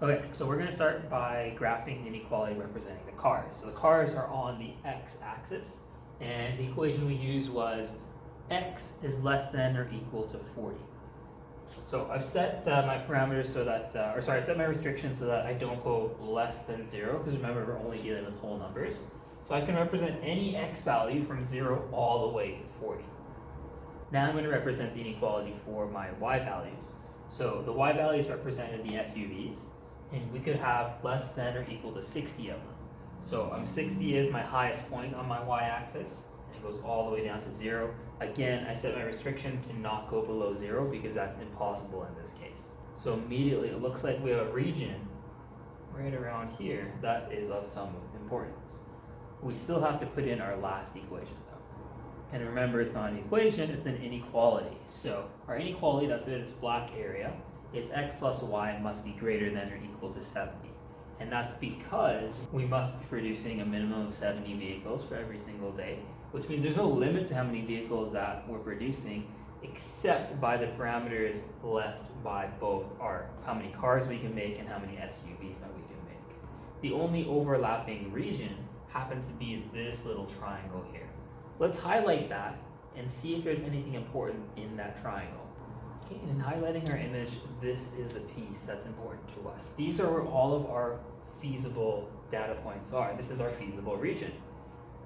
Okay, so we're going to start by graphing the inequality representing the cars. So the cars are on the x-axis, and the equation we used was x is less than or equal to 40. So I've set my parameters so that, I set my restrictions so that I don't go less than 0, because remember we're only dealing with whole numbers. So I can represent any x value from 0 all the way to 40. Now I'm going to represent the inequality for my y values. So the y values represented the SUVs, and we could have less than or equal to 60 of them. So 60 is my highest point on my y-axis, and it goes all the way down to 0. Again, I set my restriction to not go below 0 because that's impossible in this case. So immediately it looks like we have a region right around here that is of some importance. We still have to put in our last equation though. And remember, it's not an equation, it's an inequality. So our inequality, that's in this black area, is x plus y must be greater than or equal to 70. And that's because we must be producing a minimum of 70 vehicles for every single day, which means there's no limit to how many vehicles that we're producing, except by the parameters left by both our how many cars we can make and how many SUVs that we can make. The only overlapping region happens to be this little triangle here. Let's highlight that and see if there's anything important in that triangle. Okay, and in highlighting our image, this is the piece that's important to us. These are where all of our feasible data points are. This is our feasible region.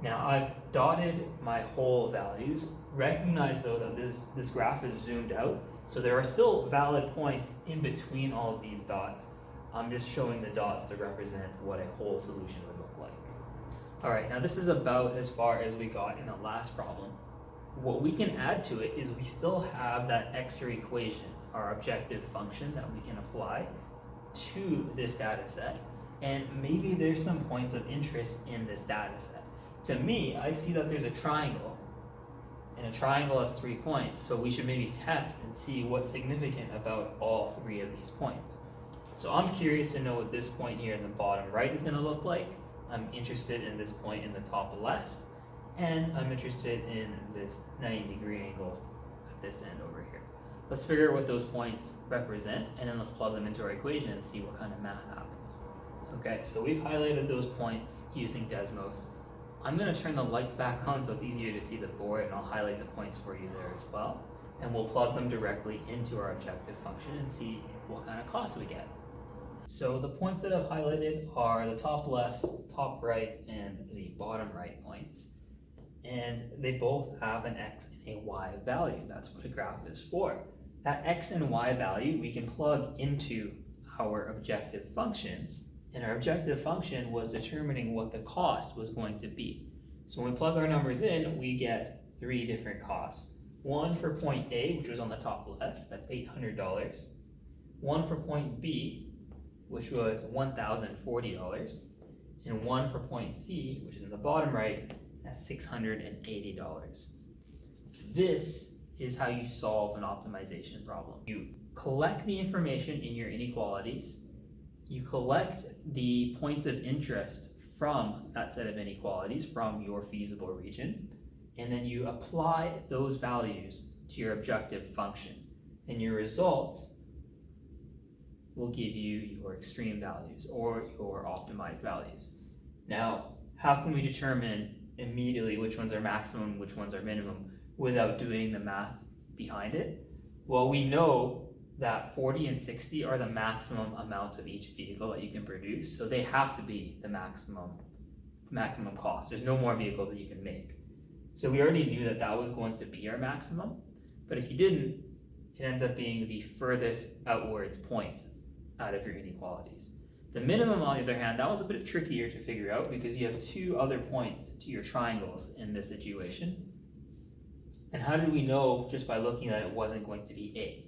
Now I've dotted my whole values. Recognize though that this graph is zoomed out, so there are still valid points in between all of these dots. I'm just showing the dots to represent what a whole solution would look like. All right, now this is about as far as we got in the last problem. What we can add to it is we still have that extra equation, our objective function that we can apply to this data set, and maybe there's some points of interest in this data set. To me, I see that there's a triangle, and a triangle has 3 points, so we should maybe test and see what's significant about all 3 of these points. So I'm curious to know what this point here in the bottom right is going to look like. I'm interested in this point in the top left, and I'm interested in this 90-degree angle at this end over here. Let's figure out what those points represent, and then let's plug them into our equation and see what kind of math happens. Okay, so we've highlighted those points using Desmos. I'm going to turn the lights back on so it's easier to see the board, and I'll highlight the points for you there as well. And we'll plug them directly into our objective function and see what kind of costs we get. So the points that I've highlighted are the top left, top right, and the bottom right points. And they both have an x and a y value. That's what a graph is for. That x and y value we can plug into our objective function, and our objective function was determining what the cost was going to be. So when we plug our numbers in, we get 3 different costs. One for point A, which was on the top left, that's $800. One for point B, which was $1,040. And one for point C, which is in the bottom right, that's $680. This is how you solve an optimization problem. You collect the information in your inequalities, you collect the points of interest from that set of inequalities from your feasible region, and then you apply those values to your objective function. And your results will give you your extreme values or your optimized values. Now, how can we determine immediately which ones are maximum, which ones are minimum, without doing the math behind it? Well, we know that 40 and 60 are the maximum amount of each vehicle that you can produce, so they have to be the maximum cost. There's no more vehicles that you can make. So we already knew that that was going to be our maximum, but if you didn't, it ends up being the furthest outwards point out of your inequalities. The minimum, on the other hand, that was a bit trickier to figure out because you have 2 other points to your triangles in this situation. And how did we know just by looking that it wasn't going to be A?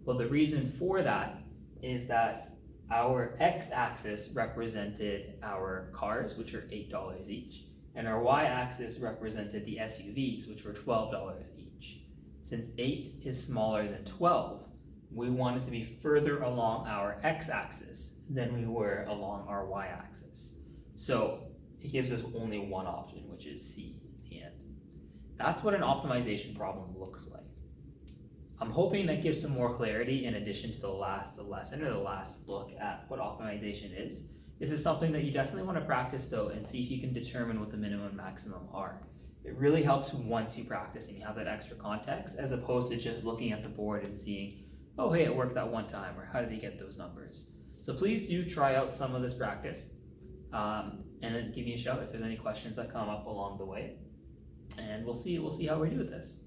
Well, the reason for that is that our x-axis represented our cars, which are $8 each, and our y-axis represented the SUVs, which were $12 each. Since 8 is smaller than 12, we wanted to be further along our x-axis than we were along our y-axis. So it gives us only one option, which is C at the end. That's what an optimization problem looks like. I'm hoping that gives some more clarity in addition to the last lesson or the last look at what optimization is. This is something that you definitely want to practice though and see if you can determine what the minimum and maximum are. It really helps once you practice and you have that extra context as opposed to just looking at the board and seeing, oh hey, it worked that one time, or how did he get those numbers? So please do try out some of this practice and then give me a shout if there's any questions that come up along the way. And we'll see how we do with this.